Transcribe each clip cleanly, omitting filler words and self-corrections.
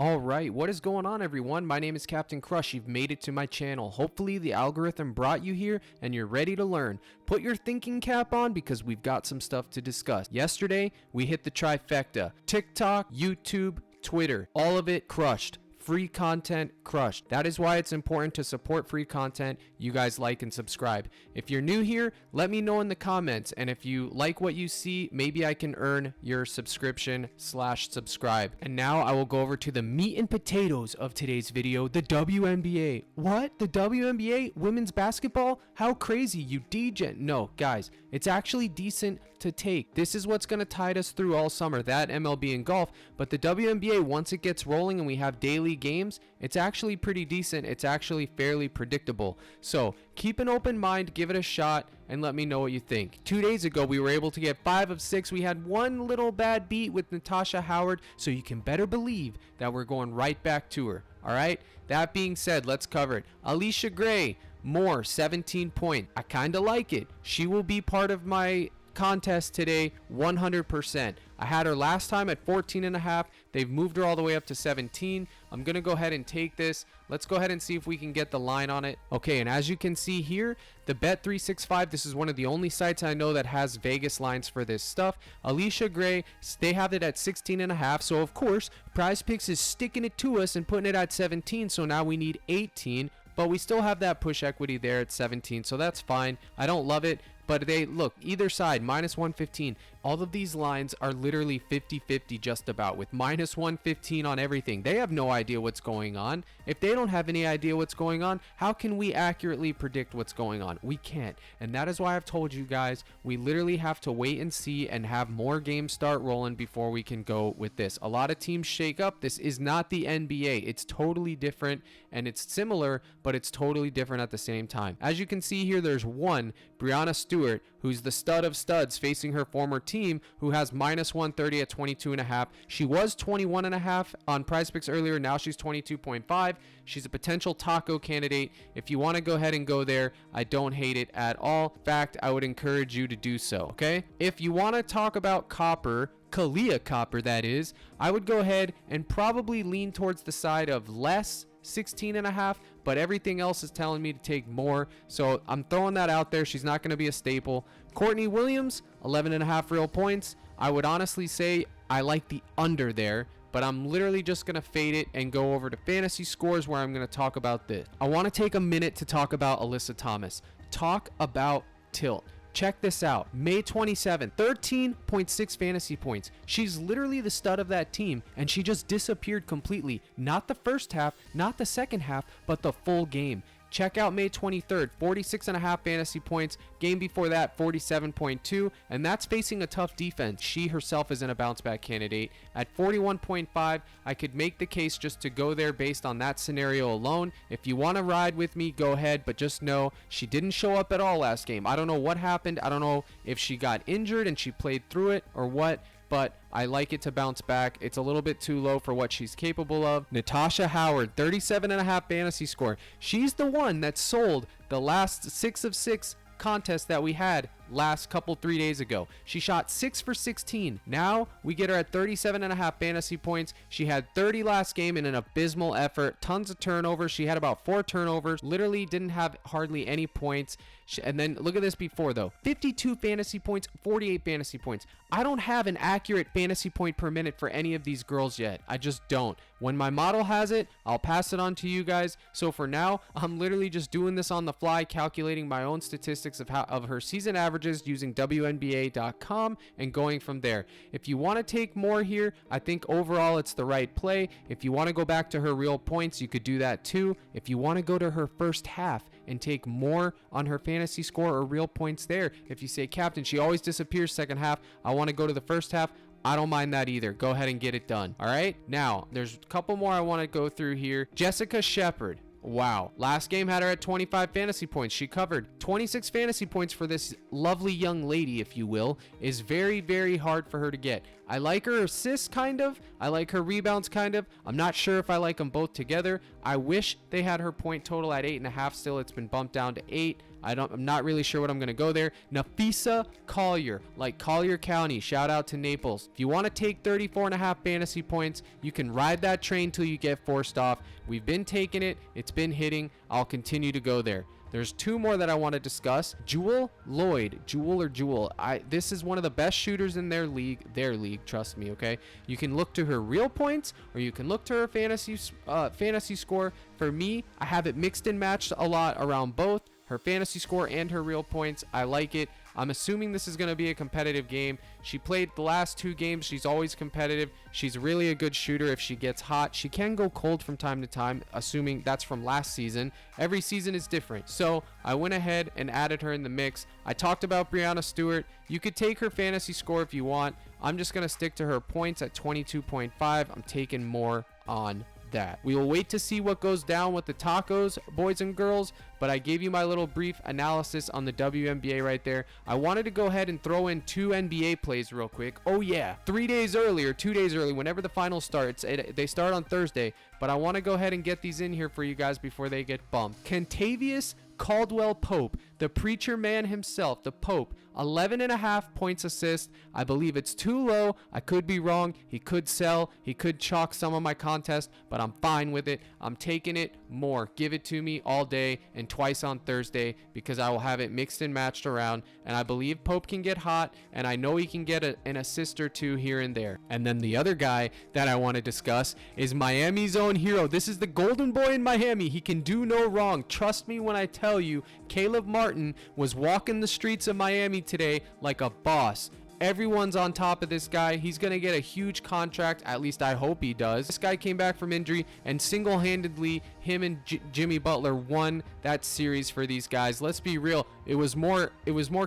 Alright, what is going on everyone? My name is Captain Crush. You've made it to my channel. Hopefully the algorithm brought you here and you're ready to learn. Put your thinking cap on because we've got some stuff to discuss. Yesterday, we hit the trifecta. TikTok, YouTube, Twitter, all of it crushed. Free content crushed. That is why it's important to support free content. You guys like and subscribe. If you're new here, let me know in the comments, and if you like what you see, maybe I can earn your subscription/subscribe. And now I will go over to the meat and potatoes of today's video, the WNBA. What? The WNBA? Women's basketball? How crazy, you degen. No, guys, it's actually decent to take. This is what's going to tide us through all summer, that MLB and golf, but the WNBA, once it gets rolling and we have daily games, it's actually pretty decent. It's actually fairly predictable. So keep an open mind, give it a shot, and let me know what you think. 2 days ago, we were able to get 5 of 6. We had one little bad beat with Natasha Howard, so you can better believe that we're going right back to her. All right, that being said, let's cover it. Alicia Gray, more 17 point. I kind of like it. She will be part of my contest today 100%. I had her last time at 14.5. They've moved her all the way up to 17. I'm gonna go ahead and take this. Let's go ahead and see if we can get the line on it. Okay, and as you can see here, the Bet365, this is one of the only sites I know that has Vegas lines for this stuff. Alicia Gray, they have it at 16.5. So of course, PrizePicks is sticking it to us and putting it at 17. So now we need 18. But we still have that push equity there at 17, so that's fine. I don't love it, but they look, either side, minus 115. All of these lines are literally 50-50 just about, with minus 115 on everything. They have no idea what's going on. If they don't have any idea what's going on, how can we accurately predict what's going on? We can't. And that is why I've told you guys, we literally have to wait and see and have more games start rolling before we can go with this. A lot of teams shake up. This is not the NBA. It's totally different, and it's similar, but it's totally different at the same time. As you can see here, there's one, Brianna Stewart, who's the stud of studs, facing her former team, who has minus 130 at 22.5. She was 21.5 on PrizePicks earlier. Now she's 22.5. She's a potential taco candidate. If you want to go ahead and go there, I don't hate it at all. In fact, I would encourage you to do so, okay? If you want to talk about copper, Kalia copper that is, I would go ahead and probably lean towards the side of less, 16.5, but everything else is telling me to take more, so I'm throwing that out there. She's not going to be a staple. Courtney Williams, 11.5 real points. I would honestly say I like the under there, but I'm literally just going to fade it and go over to fantasy scores where I'm going to talk about this. I want to take a minute to talk about Alyssa Thomas. Talk about tilt. Check this out. May 27, 13.6 fantasy points. She's literally the stud of that team, and she just disappeared completely. Not the first half, not the second half, but the full game. Check out May 23rd, 46.5 fantasy points. Game before that, 47.2, and that's facing a tough defense. She herself isn't a bounce back candidate. At 41.5, I could make the case just to go there based on that scenario alone. If you want to ride with me, go ahead, but just know she didn't show up at all last game. I don't know what happened. I don't know if she got injured and she played through it or what, but I like it to bounce back. It's a little bit too low for what she's capable of. Natasha Howard, 37.5 fantasy score. She's the one that sold the last 6 of 6 contest that we had last 3 days ago. She shot 6 for 16. Now we get her at 37.5 fantasy points. She had 30 last game in an abysmal effort. Tons of turnovers. She had about 4 turnovers. Literally didn't have hardly any points. And then look at this before though. 52 fantasy points, 48 fantasy points. I don't have an accurate fantasy point per minute for any of these girls yet. I just don't. When my model has it, I'll pass it on to you guys. So for now, I'm literally just doing this on the fly, calculating my own statistics of her season averages using WNBA.com and going from there. If you want to take more here, I think overall it's the right play. If you want to go back to her real points, you could do that too. If you want to go to her first half and take more on her fantasy score or real points there, if you say, Captain, she always disappears second half, I want to go to the first half, I don't mind that either. Go ahead and get it done. All right. Now, there's a couple more I want to go through here. Jessica Shepard. Wow. Last game had her at 25 fantasy points. She covered 26 fantasy points for this lovely young lady, if you will, is very, very hard for her to get. I like her assists, kind of. I like her rebounds, kind of. I'm not sure if I like them both together. I wish they had her point total at 8.5. Still, it's been bumped down to 8. I'm not really sure what I'm going to go there. Nafisa Collier, like Collier County. Shout out to Naples. If you want to take 34.5 fantasy points, you can ride that train till you get forced off. We've been taking it. It's been hitting. I'll continue to go there. There's two more that I want to discuss. Jewel Lloyd, Jewel. This is one of the best shooters in their league, trust me, okay? You can look to her real points or you can look to her fantasy score. For me, I have it mixed and matched a lot around both her fantasy score and her real points. I like it. I'm assuming this is going to be a competitive game. She played the last 2 games. She's always competitive. She's really a good shooter. If she gets hot, she can go cold from time to time, assuming that's from last season. Every season is different. So I went ahead and added her in the mix. I talked about Brianna Stewart. You could take her fantasy score if you want. I'm just going to stick to her points at 22.5. I'm taking more on that. We will wait to see what goes down with the tacos, boys and girls, but I gave you my little brief analysis on the WNBA right there. I wanted to go ahead and throw in 2 NBA plays real quick. Oh yeah, 2 days early, whenever the finals starts. They start on Thursday, but I want to go ahead and get these in here for you guys before they get bumped. Kentavious Caldwell Pope, the preacher man himself, the Pope, 11.5 points assist. I believe it's too low. I could be wrong. He could sell. He could chalk some of my contests, but I'm fine with it. I'm taking it more. Give it to me all day and twice on Thursday because I will have it mixed and matched around. And I believe Pope can get hot, and I know he can get an assist or 2 here and there. And then the other guy that I want to discuss is Miami's own hero. This is the golden boy in Miami. He can do no wrong. Trust me when I tell you, Caleb Martin was walking the streets of Miami today like a boss. Everyone's on top of this guy. He's going to get a huge contract. At least I hope he does. This guy came back from injury and single-handedly him and Jimmy Butler won that series for these guys. Let's be real. It was more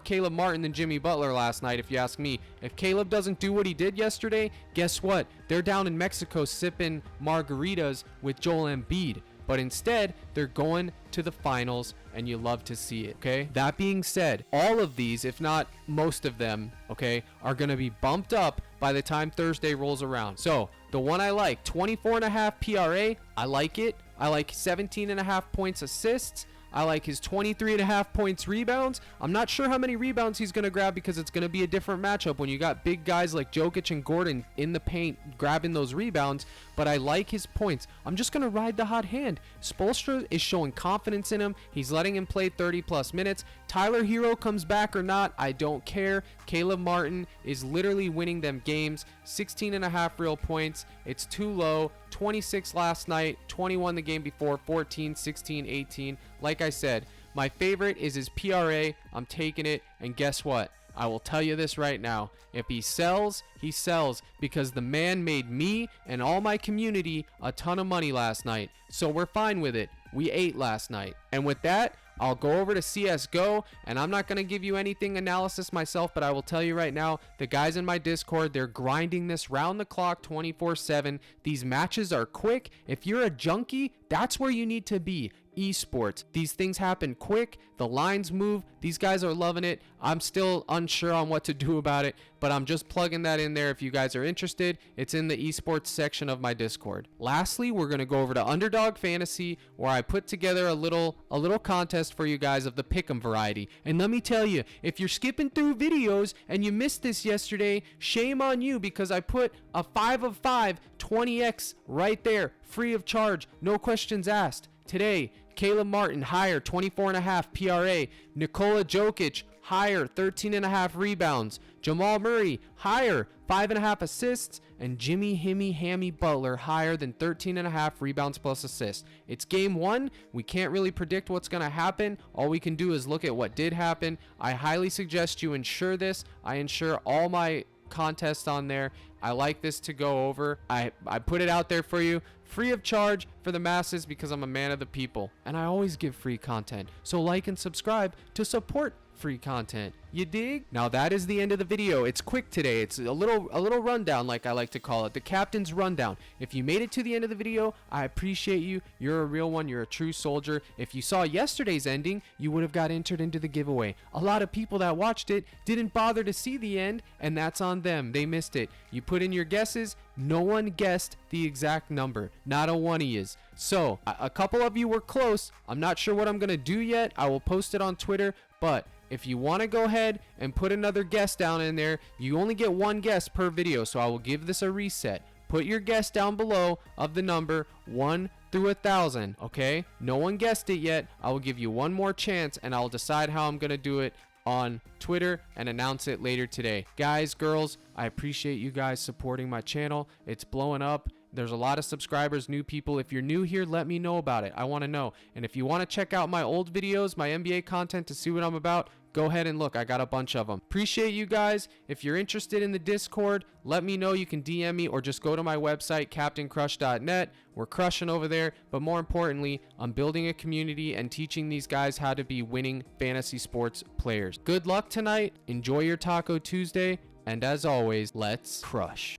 Caleb Martin than Jimmy Butler last night, if you ask me. If Caleb doesn't do what he did yesterday, guess what? They're down in Mexico sipping margaritas with Joel Embiid. But instead, they're going to the finals, and you love to see it, okay? That being said, all of these, if not most of them, okay, are going to be bumped up by the time Thursday rolls around. So, the one I like, 24.5 PRA, I like it. I like 17.5 points assists. I like his 23.5 points rebounds. I'm not sure how many rebounds he's going to grab because it's going to be a different matchup when you got big guys like Jokic and Gordon in the paint grabbing those rebounds, but I like his points. I'm just going to ride the hot hand. Spoelstra is showing confidence in him. He's letting him play 30 plus minutes. Tyler Hero comes back or not, I don't care. Caleb Martin is literally winning them games. 16.5 real points. It's too low. 26 last night, 21 the game before, 14, 16, 18. Like I said, my favorite is his PRA. I'm taking it, and guess what? I will tell you this right now. If he sells, he sells because the man made me and all my community a ton of money last night. So we're fine with it. We ate last night. And with that, I'll go over to CSGO, and I'm not going to give you anything analysis myself, but I will tell you right now, the guys in my Discord, they're grinding this round the clock 24/7. These matches are quick. If you're a junkie, that's where you need to be. Esports. These things happen quick. The lines move. These guys are loving it. I'm still unsure on what to do about it, but I'm just plugging that in there if you guys are interested. It's in the esports section of my Discord. Lastly, we're going to go over to Underdog Fantasy, where I put together a little contest for you guys of the pick'em variety. And let me tell you, if you're skipping through videos and you missed this yesterday, shame on you because I put a 5 of 5 20x right there, free of charge, no questions asked. Today, Caleb Martin, higher, 24.5 PRA. Nikola Jokic, higher, 13.5 rebounds. Jamal Murray, higher, 5.5 assists. And Jimmy Hammy Butler, higher than 13.5 rebounds plus assists. It's game 1. We can't really predict what's going to happen. All we can do is look at what did happen. I highly suggest you ensure this. I ensure all my contests on there. I like this to go over. I put it out there for you, free of charge for the masses because I'm a man of the people and I always give free content. So like and subscribe to support free content. You dig? Now that is the end of the video. It's quick today. It's a little rundown, like I like to call it, the captain's rundown. If you made it to the end of the video, I appreciate you. You're a real one. You're a true soldier. If you saw yesterday's ending, you would have got entered into the giveaway. A lot of people that watched it didn't bother to see the end, and that's on them. They missed it. You put in your guesses. No one guessed the exact number. Not a one of yous. So a couple of you were close. I'm not sure what I'm gonna do yet. I will post it on Twitter, but if you want to go ahead and put another guess down in there, you only get one guess per video, so I will give this a reset. Put your guess down below of the number 1 through 1,000, okay? No one guessed it yet. I will give you one more chance, and I'll decide how I'm going to do it on Twitter and announce it later today. Guys, girls, I appreciate you guys supporting my channel. It's blowing up. There's a lot of subscribers, new people. If you're new here, let me know about it. I want to know. And if you want to check out my old videos, my NBA content to see what I'm about, go ahead and look. I got a bunch of them. Appreciate you guys. If you're interested in the Discord, let me know. You can DM me or just go to my website, captaincrush.net. We're crushing over there. But more importantly, I'm building a community and teaching these guys how to be winning fantasy sports players. Good luck tonight. Enjoy your Taco Tuesday. And as always, let's crush.